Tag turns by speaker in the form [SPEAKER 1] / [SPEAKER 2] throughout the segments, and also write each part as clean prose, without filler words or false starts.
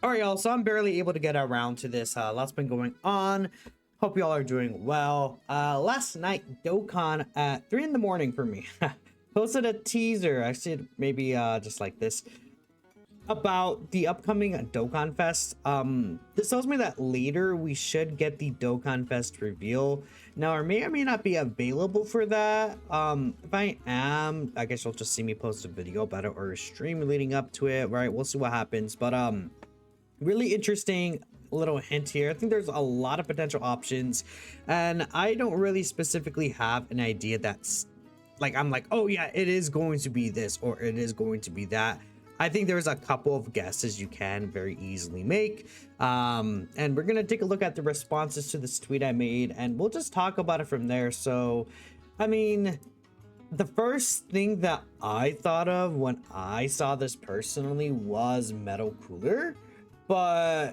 [SPEAKER 1] All right, y'all. So I'm barely able to get around to this. Lots been going on. Hope y'all are doing well. Last night, Dokkan at 3 in the morning for me posted a teaser. I said maybe just like this about the upcoming Dokkan Fest. This tells me that later we should get the Dokkan Fest reveal. Now, I may or may not be available for that. If I am, I guess you'll just see me post a video about it or a stream leading up to it. Right, we'll see what happens. But really interesting little hint here. I think there's a lot of potential options, and I don't really specifically have an idea that's like I'm like, oh yeah, it is going to be this or it is going to be that. I think there's a couple of guesses you can very easily make. And we're gonna take a look at the responses to this tweet I made, and we'll just talk about it from there. So, I mean, the first thing that I thought of when I saw this personally was Metal Cooler, but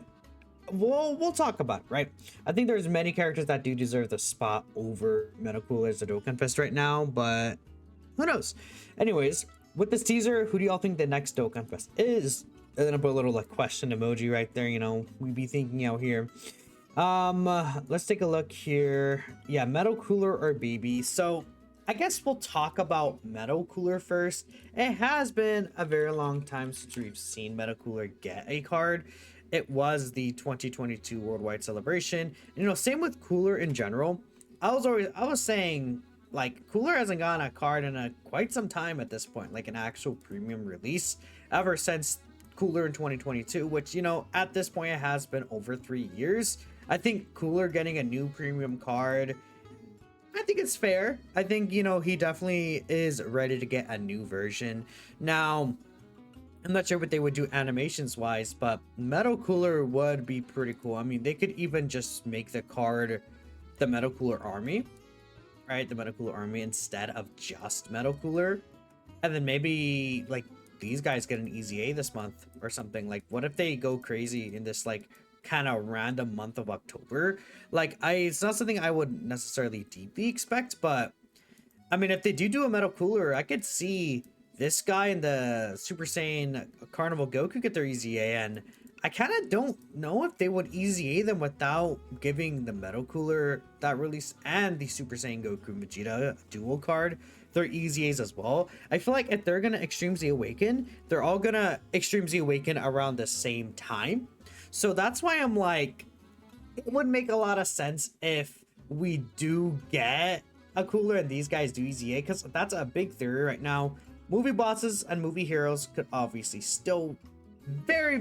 [SPEAKER 1] we'll talk about it, right? I think there's many characters that do deserve the spot over Metal Cooler as the Dokkan Fest right now, but who knows? Anyways, with this teaser, who do y'all think the next Dokkan Fest is? And then I put a little like question emoji right there, you know, we be thinking out here. Let's take a look here. Yeah, Metal Cooler or BB. So I guess we'll talk about Metal Cooler first. It has been a very long time since we've seen Metal Cooler get a card. It was the 2022 Worldwide Celebration. You know, same with Cooler in general. I was saying like Cooler hasn't gotten a card in quite some time at this point, like an actual premium release ever since Cooler in 2022, which, you know, at this point it has been over 3 years. I think Cooler getting a new premium card, I think it's fair. I think, you know, he definitely is ready to get a new version. Now, I'm not sure what they would do animations wise, but Metal Cooler would be pretty cool. I mean, they could even just make the card the Metal Cooler Army, right? The Metal Cooler Army instead of just Metal Cooler. And then maybe like these guys get an easy A this month or something. Like, what if they go crazy in this like kind of random month of October? Like, it's not something I would necessarily deeply expect, but I mean, if they do a Metal Cooler, I could see this guy and the Super Saiyan Carnival Goku get their easy A, and I kind of don't know if they would easy A them without giving the Metal Cooler that release and the Super Saiyan Goku Vegeta dual card their easy A's as well. I feel like if they're gonna Extreme Z Awaken, they're all gonna Extreme Z Awaken around the same time. So that's why I'm like, it would make a lot of sense if we do get a Cooler and these guys do easy A, because that's a big theory right now. Movie bosses and movie heroes could obviously still very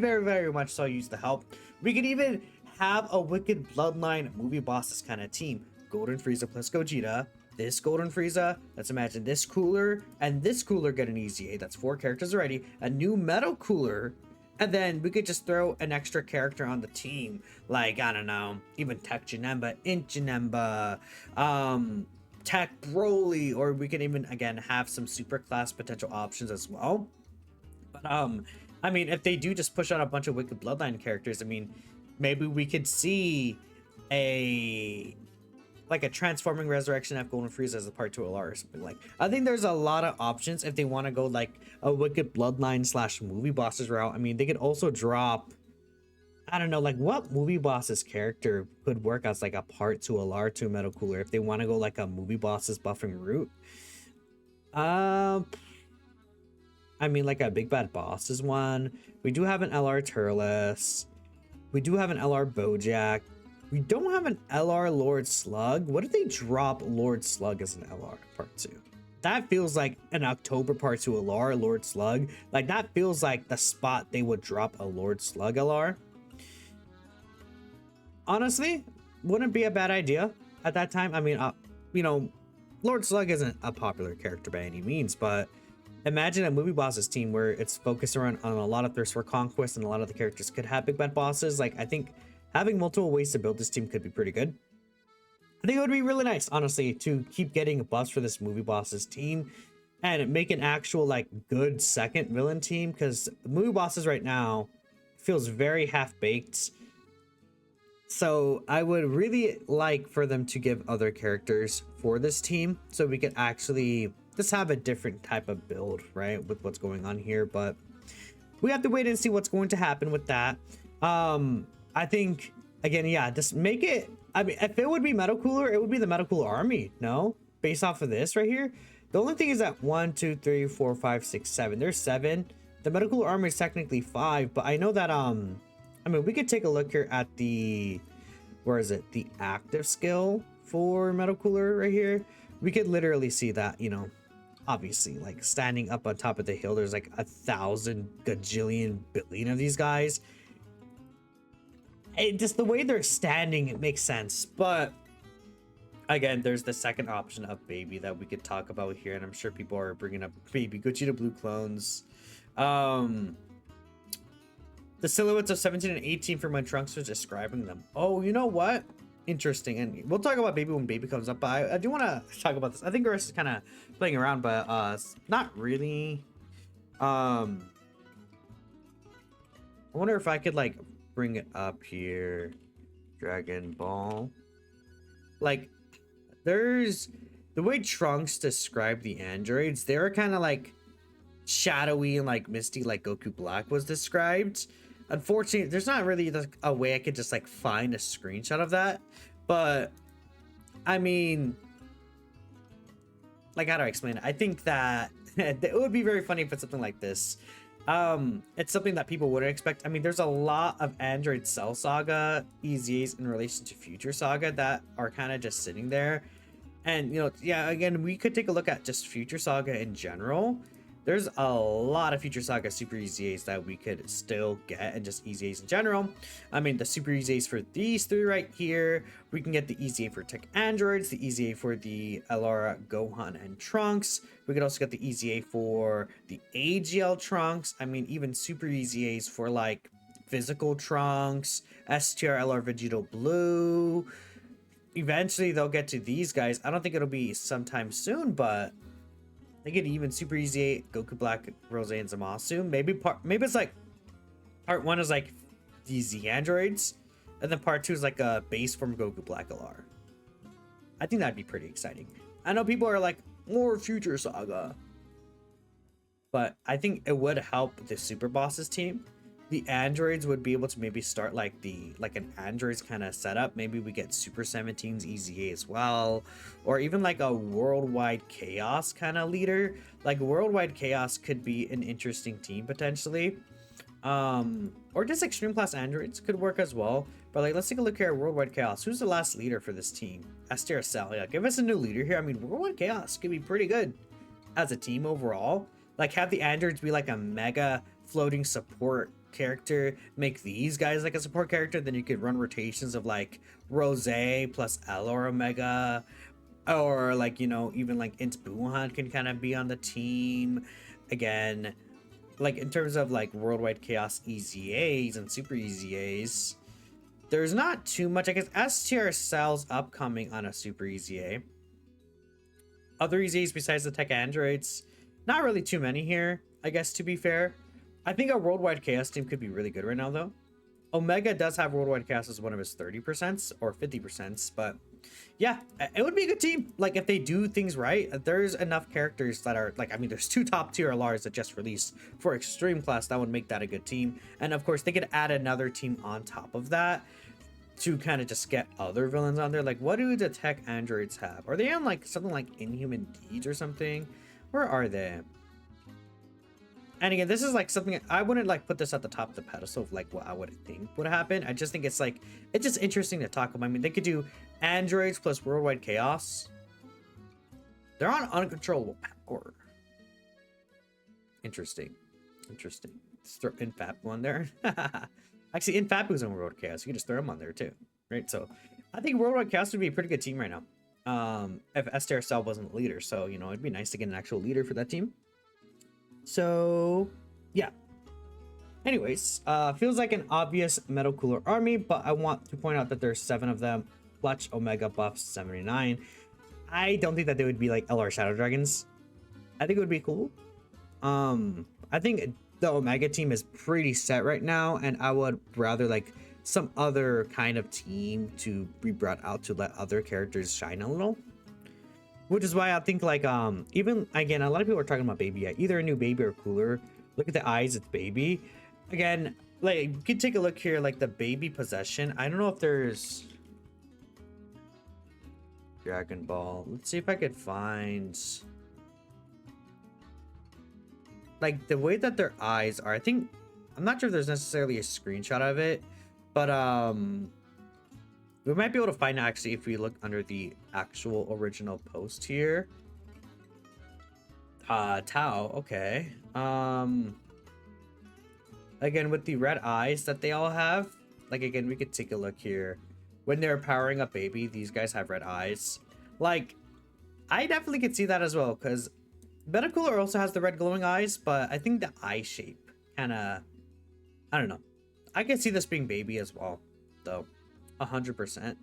[SPEAKER 1] much so use the help. We could even have a Wicked Bloodline movie bosses kind of team. Golden Frieza plus Gogeta, this Golden Frieza, let's imagine this Cooler, and this Cooler get an easy A. That's 4 characters already. A new Metal Cooler, and then we could just throw an extra character on the team. Like, I don't know, even Tech Janemba, Int Janemba, Tech Broly, or we can even again have some super class potential options as well. But I mean, if they do just push out a bunch of Wicked Bloodline characters, I mean, maybe we could see a transforming resurrection of Golden Frieza as a part 2 LR or something. Like, I think there's a lot of options if they want to go like a Wicked Bloodline / movie bosses route. I mean, they could also drop, I don't know, like what movie boss's character could work as like a part 2 LR to Metal Cooler if they want to go like a movie boss's buffing route. I mean, like a Big Bad Boss is one. We do have an LR Turles. We do have an LR Bojack. We don't have an LR Lord Slug. What if they drop Lord Slug as an LR part 2? That feels like an October part 2 LR Lord Slug. Like, that feels like the spot they would drop a Lord Slug LR. Honestly, wouldn't be a bad idea at that time. I mean, you know, Lord Slug isn't a popular character by any means, but imagine a movie bosses team where it's focused around on a lot of thirst for conquest and a lot of the characters could have big bad bosses. Like, I think having multiple ways to build this team could be pretty good. I think it would be really nice, honestly, to keep getting buffs for this movie bosses team and make an actual like good second villain team, because movie bosses right now feels very half-baked. So I would really like for them to give other characters for this team so we could actually just have a different type of build, right, with what's going on here. But we have to wait and see what's going to happen with that. I think again, yeah, just make it. I mean, if it would be Metal Cooler, it would be the Metal Cooler Army. No, based off of this right here. The only thing is that 1, 2, 3, 4, 5, 6, 7. There's 7. The Metal Cooler Army is technically 5, but I know that I mean, we could take a look here at the, where is it? The active skill for Metal Cooler right here. We could literally see that, you know, obviously, like standing up on top of the hill, there's like 1,000 gajillion billion of these guys. Just the way they're standing, it makes sense. But again, there's the second option of baby that we could talk about here, and I'm sure people are bringing up baby Gogeta Blue clones. The silhouettes of 17 and 18 from when Trunks was describing them. Oh, you know what? Interesting. And we'll talk about baby when baby comes up, but I do want to talk about this. I think Gareth is kind of playing around, but not really. I wonder if I could like bring it up here. Dragon Ball. Like, there's the way Trunks described the androids, they were kind of like shadowy and like misty, like Goku Black was described. Unfortunately, there's not really a way I could just like find a screenshot of that, but I mean, like, how do I explain it? I think that it would be very funny if it's something like this. It's something that people wouldn't expect. I mean, there's a lot of Android Cell Saga EZAs in relation to Future Saga that are kind of just sitting there. And, you know, yeah, again, we could take a look at just Future Saga in general. There's a lot of Future Saga Super EZAs that we could still get, and just EZAs in general. I mean, the Super EZAs for these three right here. We can get the EZA for Tech Androids, the EZA for the Elara, Gohan, and Trunks. We could also get the EZA for the AGL Trunks. I mean, even Super EZAs for like Physical Trunks, STR LR Vegito Blue. Eventually, they'll get to these guys. I don't think it'll be sometime soon, but they get even Super EZA, Goku Black, Rose, and Zamasu. Maybe it's like part 1 is like the Z androids, and then part 2 is like a base from Goku Black LR. I think that'd be pretty exciting. I know people are like, more Future Saga, but I think it would help the Super Bosses team. The androids would be able to maybe start like an androids kind of setup. Maybe we get Super 17's EZA as well, or even like a Worldwide Chaos kind of leader. Like Worldwide Chaos could be an interesting team potentially, or just Extreme Class androids could work as well. But like, let's take a look here at Worldwide Chaos. Who's the last leader for this team? STR Cell. Yeah, give us a new leader here. I mean, Worldwide Chaos could be pretty good as a team overall. Like, have the androids be like a mega floating support character, make these guys like a support character, then you could run rotations of like Rose plus L or Omega, or like, you know, even like Int Buhan can kind of be on the team. Again, like in terms of like Worldwide Chaos EZAs and Super EZAs, there's not too much. I guess STR Cell's upcoming on a Super EZA. Other EZAs besides the Tech Androids, not really too many here, I guess, to be fair. I think a Worldwide Chaos team could be really good right now, though. Omega does have Worldwide Chaos as one of his 30% or 50%, but yeah, it would be a good team. Like, if they do things right, there's enough characters that are, like, I mean, there's 2 top tier LRs that just released for Extreme Class that would make that a good team. And of course, they could add another team on top of that to kind of just get other villains on there. Like, what do the Tech Androids have? Are they on, like, something like Inhuman Deeds or something? Where are they? And again, this is like something I wouldn't like put this at the top of the pedestal of like what I would think would happen. I just think it's like, it's just interesting to talk about. I mean, they could do androids plus Worldwide Chaos. They're on uncontrollable power. Interesting. Interesting. Let's throw Infapu on there. Actually, Infapu's on Worldwide Chaos. You can just throw him on there too, right? So I think Worldwide Chaos would be a pretty good team right now. If STR Cell wasn't the leader. So, you know, it'd be nice to get an actual leader for that team. So, yeah. Anyways, feels like an obvious Metal Cooler army, but I want to point out that there's 7 of them. Clutch, Omega, Buff, 79. I don't think that they would be like LR Shadow Dragons. I think it would be cool. I think the Omega team is pretty set right now, and I would rather like some other kind of team to be brought out to let other characters shine a little. Which is why I think like even again, a lot of people are talking about baby. Either a new baby or cooler. Look at the eyes, it's baby. Again, like you can take a look here, like the baby possession. I don't know if there's Dragon Ball. Let's see if I could find like the way that their eyes are. I'm not sure if there's necessarily a screenshot of it, but we might be able to find it actually if we look under the actual original post here. Tao, okay. Again, with the red eyes that they all have, like again, we could take a look here. When they're powering up baby, these guys have red eyes. Like, I definitely could see that as well, because Metacooler also has the red glowing eyes, but I think the eye shape kind of, I don't know. I could see this being baby as well, though. 100%.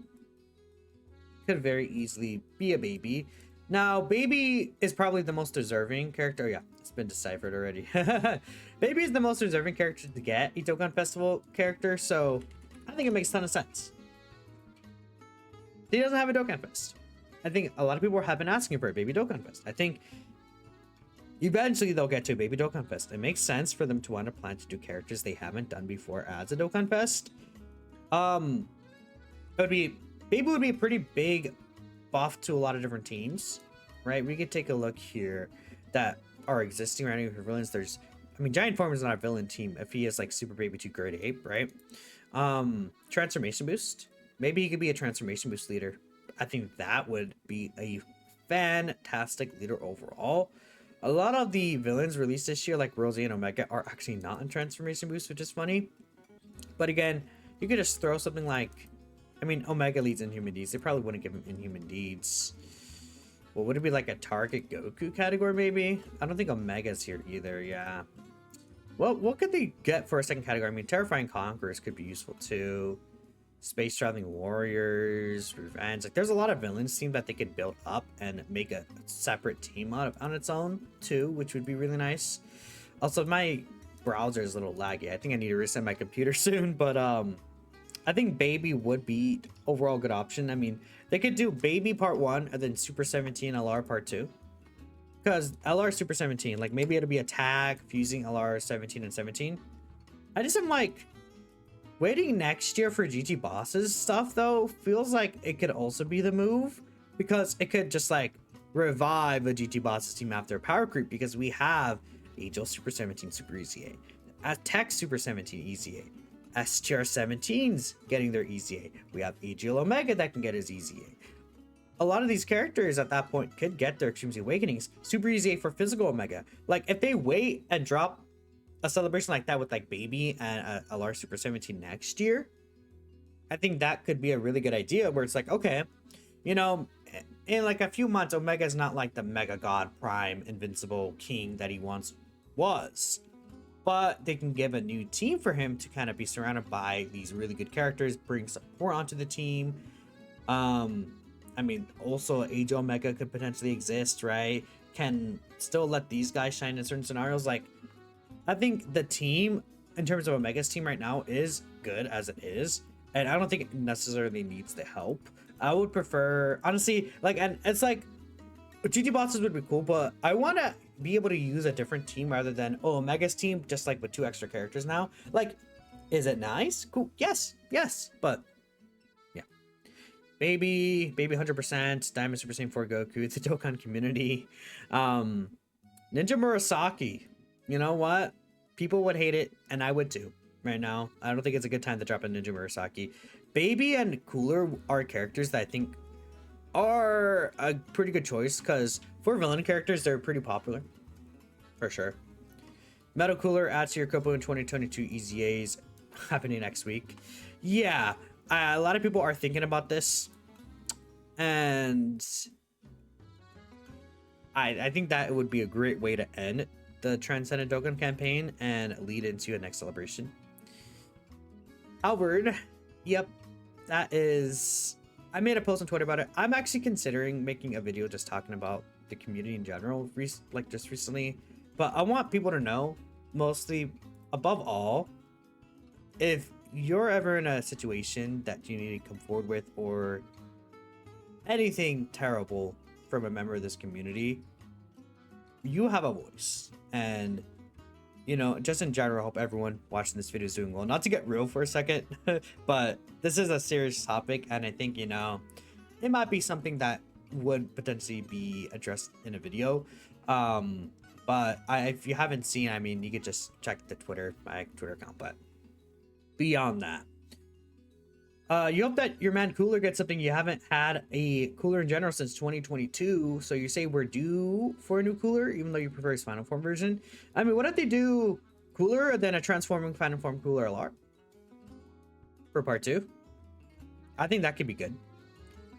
[SPEAKER 1] Could very easily be a baby. Now, baby is probably the most deserving character. Yeah, it's been deciphered already. Baby is the most deserving character to get a Dokkan Festival character, so I think it makes a ton of sense. He doesn't have a Dokkan Fest. I think a lot of people have been asking for a Baby Dokkan Fest. I think eventually they'll get to a Baby Dokkan Fest. It makes sense for them to want to plan to do characters they haven't done before as a Dokkan Fest. Baby would be a pretty big buff to a lot of different teams, right? We could take a look here that are existing right now for villains. There's, I mean, Giant Form is not a villain team if he is like Super Baby 2 Grade Ape, right? Transformation Boost. Maybe he could be a Transformation Boost leader. I think that would be a fantastic leader overall. A lot of the villains released this year, like Rosie and Omega, are actually not in Transformation Boost, which is funny. But again, you could just throw something like, I mean, Omega leads Inhuman Deeds. They probably wouldn't give him Inhuman Deeds. Well, would it be like a Target Goku category, maybe? I don't think Omega's here either, yeah. Well, what could they get for a second category? I mean, Terrifying Conquerors could be useful too. Space Traveling Warriors, Revenge. Like, there's a lot of villains team that they could build up and make a separate team out of on its own too, which would be really nice. Also, my browser is a little laggy. I think I need to reset my computer soon, but I think Baby would be overall a good option. I mean, they could do Baby Part 1 and then Super 17 LR Part 2. Because LR Super 17, like maybe it'll be a tag fusing LR 17 and 17. I just am like, waiting next year for GG Bosses stuff though feels like it could also be the move. Because it could just like revive a GG Bosses team after power creep, because we have Angel Super 17 Super EZA, Tech Super 17 EZA. STR 17's getting their EZA. We have AGL Omega that can get his EZA. A lot of these characters at that point could get their Extreme Z Awakenings. Super EZA for physical Omega. Like, if they wait and drop a celebration like that with like Baby and LR Super 17 next year, I think that could be a really good idea, where it's like, okay, you know, in like a few months, Omega's not like the Mega God Prime Invincible King that he once was. But they can give a new team for him to kind of be surrounded by these really good characters, bring support onto the team. I mean, also Age Omega could potentially exist, right? Can still let these guys shine in certain scenarios. Like, I think the team, in terms of Omega's team right now, is good as it is. And I don't think it necessarily needs the help. I would prefer, honestly, like, and it's like, GG Bosses would be cool, but I want to be able to use a different team rather than, oh, Omega's team, just like with 2 extra characters now. Like, is it nice? Cool. Yes, but yeah. Baby 100%, Diamond Super Saiyan 4 Goku, it's a Dokkan community. Ninja Murasaki, you know what? People would hate it, and I would too right now. I don't think it's a good time to drop a Ninja Murasaki. Baby and Cooler are characters that I think are a pretty good choice, because for villain characters, they're pretty popular for sure. Metal Cooler adds to your Kopo in 2022 EZAs happening next week. Yeah, a lot of people are thinking about this, and I think that it would be a great way to end the Transcendent Dokkan campaign and lead into a next celebration. Albert, yep, that is, I made a post on Twitter about it. I'm actually considering making a video just talking about the community in general, like just recently. But I want people to know, mostly, above all, if you're ever in a situation that you need to come forward with, or anything terrible from a member of this community, you have a voice. And you know, just in general, hope everyone watching this video is doing well. Not to get real for a second, but this is a serious topic, and I think, you know, it might be something that would potentially be addressed in a video. But if you haven't seen, I mean, you could just check my Twitter account. But beyond that, you hope that your man cooler gets something. You haven't had a cooler in general since 2022, so you say we're due for a new cooler, even though you prefer his final form version. I mean, what if they do cooler and then a transforming final form cooler LR for part 2? I think that could be good.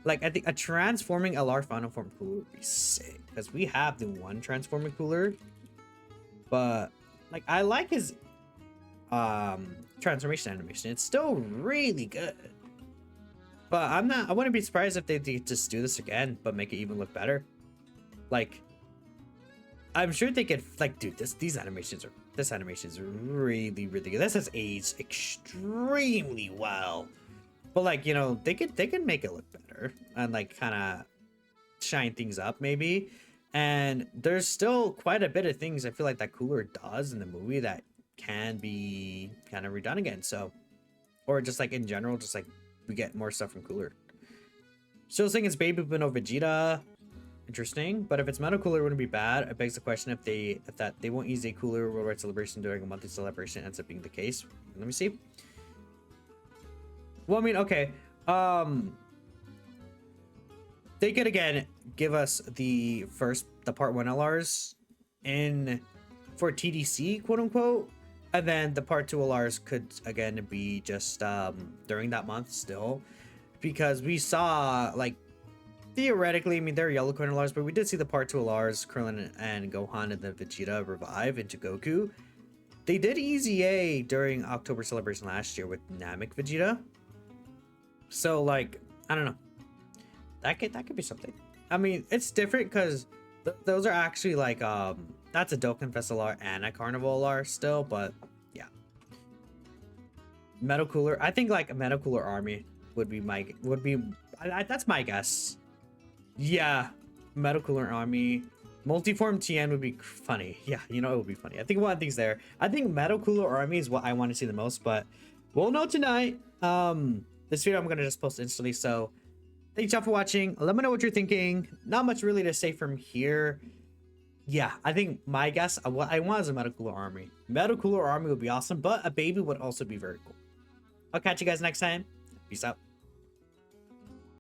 [SPEAKER 1] Like, I think a transforming LR final form cooler would be sick, because we have the one transforming cooler, but like, I like his transformation animation. It's still really good, but I wouldn't be surprised if they just do this again but make it even look better. Like, I'm sure they could, like, dude, this animation is really, really good. This has aged extremely well. But, like, you know, they could make it look better and, like, kind of shine things up maybe. And there's still quite a bit of things I feel like that cooler does in the movie that can be kind of redone again. So, or just like in general, just like we get more stuff from cooler. Still saying it's Baby Bino Vegeta. Interesting. But if it's Metal Cooler, it wouldn't be bad. It begs the question if they won't use a cooler worldwide celebration during a monthly celebration ends up being the case. Let me see. Well, I mean, okay. They could again give us the part 1 LRs in for TDC, quote unquote, and then the part 2 LRs could again be just during that month still, because we saw, like, theoretically, I mean, they're yellow coin LRs, but we did see the part 2 LRs, Krillin and Gohan and the Vegeta revive into Goku. They did Easy A during October celebration last year with Namek Vegeta. So, like, I don't know. That could be something. I mean, it's different because those are actually like that's a Dokkan Fest LR and a Carnival LR still, but yeah. Metal Cooler. I think like a Metal Cooler Army would be that's my guess. Yeah, Metal Cooler Army. Multiform TN would be funny. Yeah, you know, it would be funny. I think one thing's there. I think Metal Cooler Army is what I want to see the most, but we'll know tonight. This video I'm gonna just post instantly, so thanks y'all for watching. Let me know what you're thinking. Not much really to say from here. Yeah, I think my guess, what I want is a Metal Cooler Army. Metal Cooler Army would be awesome, but a baby would also be very cool. I'll catch you guys next time. Peace out.